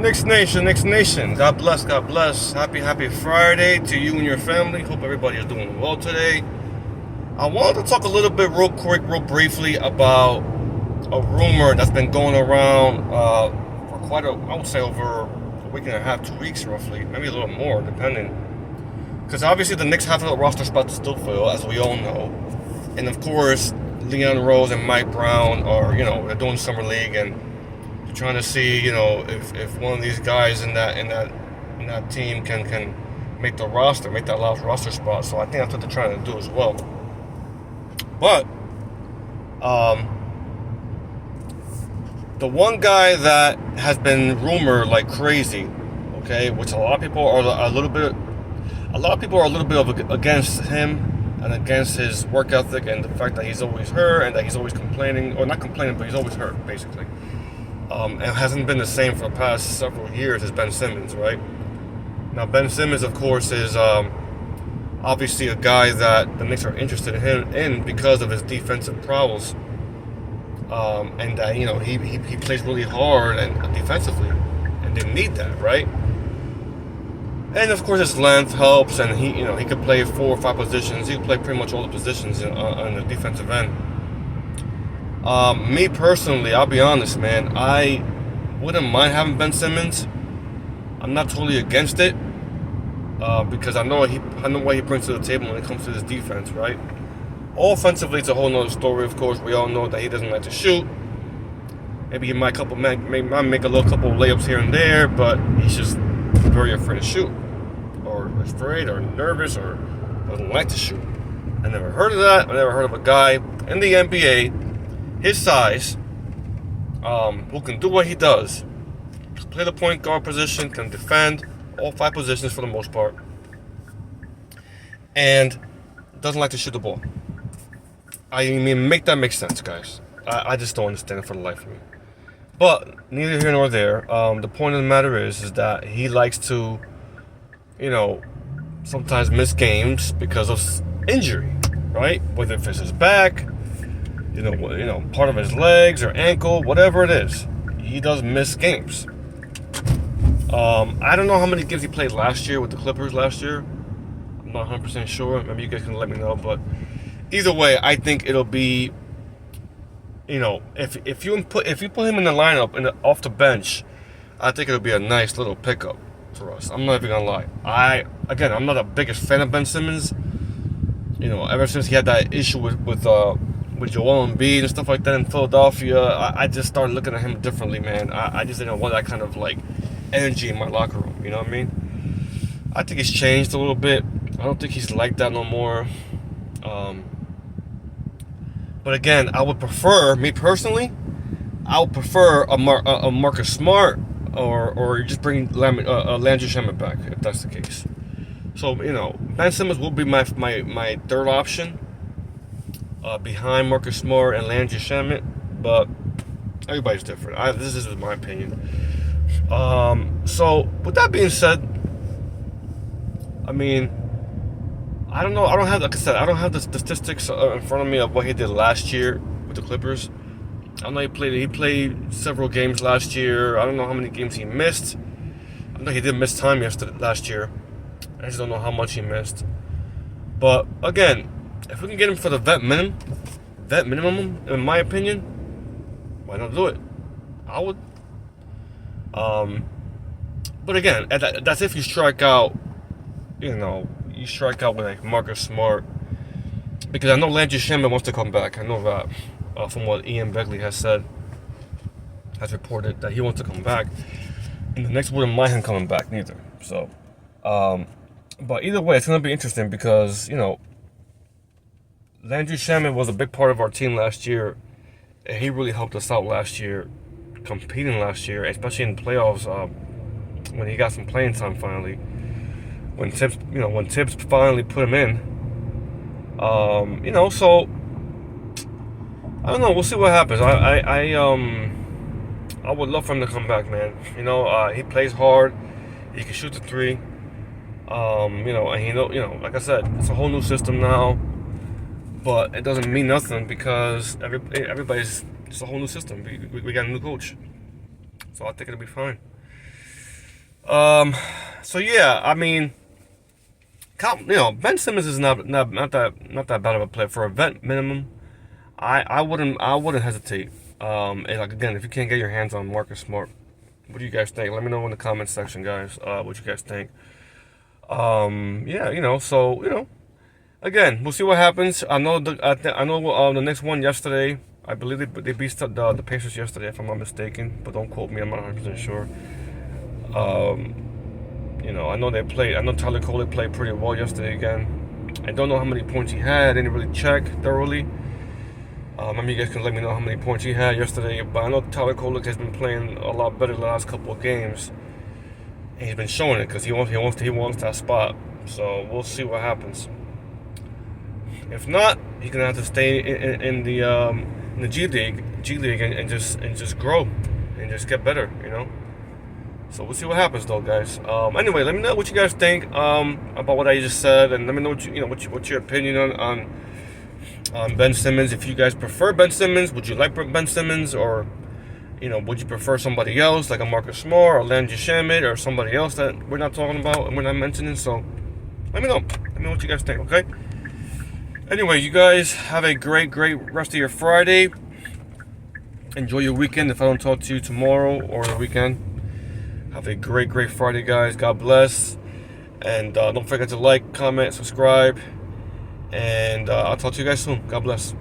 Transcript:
Knicks Nation, Knicks Nation. God bless, God bless. Happy Friday to you and your family. Hope everybody is doing well today. I wanted to talk a little bit real quick, real briefly about a rumor that's been going around for quite I would say over a week and a half, 2 weeks roughly, maybe a little more, depending. Because obviously the Knicks have a roster spot to still fill, as we all know. And of course, Leon Rose and Mike Brown are, they're doing summer league and they're trying to see, if one of these guys in that team can make the roster, make that last roster spot. So I think that's what they're trying to do as well. But the one guy that has been rumored like crazy, okay, which a lot of people are a little bit against him and against his work ethic and the fact that he's always hurt and that he's always complaining, or not complaining, but he's always hurt, basically. And hasn't been the same for the past several years, is Ben Simmons, right? Now, Ben Simmons, of course, is obviously a guy that the Knicks are interested in because of his defensive prowess. And that, he plays really hard and defensively, and they need that, right? And of course, his length helps, and he could play 4 or 5 positions. He could play pretty much all the positions on the defensive end. Me personally, I'll be honest, man, I wouldn't mind having Ben Simmons. I'm not totally against it because I know what he brings to the table when it comes to this defense, right? Offensively, it's a whole nother story. Of course, we all know that he doesn't like to shoot. Maybe he might make a little couple of layups here and there, but he's just very afraid to shoot, or afraid, or nervous, or doesn't like to shoot. I never heard of that. I never heard of a guy in the NBA, his size, who can do what he does, play the point guard position, can defend all 5 positions for the most part, and doesn't like to shoot the ball. I mean, make that make sense, guys. I just don't understand it for the life of me. But neither here nor there. The point of the matter is that he likes to, sometimes miss games because of injury, right? Whether it's his back, part of his legs or ankle, whatever it is, he does miss games. I don't know how many games he played last year with the Clippers last year. I'm not 100% sure. Maybe you guys can let me know. But either way, I think it'll be, if you put him in the lineup and off the bench, I think it'll be a nice little pickup for us. I'm not even gonna lie. I'm not the biggest fan of Ben Simmons. Ever since he had that issue with Joel Embiid and stuff like that in Philadelphia, I just started looking at him differently, man. I just didn't want that kind of like energy in my locker room. You know what I mean? I think he's changed a little bit. I don't think he's like that no more. But again, I would prefer, me personally, a Marcus Smart or just bring Landry Shamet back if that's the case. So Ben Simmons will be my third option behind Marcus Smart and Landry Shamet, but everybody's different. This is my opinion. So with that being said, I mean, I don't know. I don't have the statistics in front of me of what he did last year with the Clippers. I know he played several games last year. I don't know how many games he missed. I know he did miss time last year. I just don't know how much he missed. But again, if we can get him for the vet minimum, in my opinion, why not do it? I would. But again, that's if you strike out. You strike out with like Marcus Smart, because I know Landry Shamet wants to come back. I know that from what Ian Begley has reported that he wants to come back, and the Knicks wouldn't mind him coming back neither. So, but either way, it's gonna be interesting because Landry Shamet was a big part of our team last year, and he really helped us out last year, competing last year, especially in the playoffs when he got some playing time finally. When Tibbs finally put him in, so I don't know. We'll see what happens. I would love for him to come back, man. He plays hard. He can shoot the 3. And like I said, it's a whole new system now. But it doesn't mean nothing because it's a whole new system. We got a new coach, so I think it'll be fine. Um, so yeah, I mean, Ben Simmons is not that bad of a player for a vet minimum. I wouldn't hesitate. And like again, if you can't get your hands on Marcus Smart, what do you guys think? Let me know in the comment section, guys. What you guys think? Yeah, again, we'll see what happens. I know the next one yesterday. I believe they beat the Pacers yesterday, if I'm not mistaken. But don't quote me. I'm not 100% sure. I know they played. I know Tyler Coley played pretty well yesterday again. I don't know how many points he had. I didn't really check thoroughly. Maybe you guys can let me know how many points he had yesterday. But I know Tyler Kolek has been playing a lot better the last couple of games, and he's been showing it because he wants that spot. So we'll see what happens. If not, he's gonna have to stay in the G League, and just grow and just get better. So we'll see what happens, though, guys. Anyway, let me know what you guys think about what I just said, and let me know what's your opinion on Ben Simmons. If you guys prefer Ben Simmons, would you like Ben Simmons, or would you prefer somebody else like a Marcus Smart or Landry Shamet or somebody else that we're not talking about and we're not mentioning? So let me know. Let me know what you guys think. Okay. Anyway, you guys have a great rest of your Friday. Enjoy your weekend. If I don't talk to you tomorrow or the weekend, have a great Friday, guys. God bless. And don't forget to like, comment, subscribe. And I'll talk to you guys soon. God bless.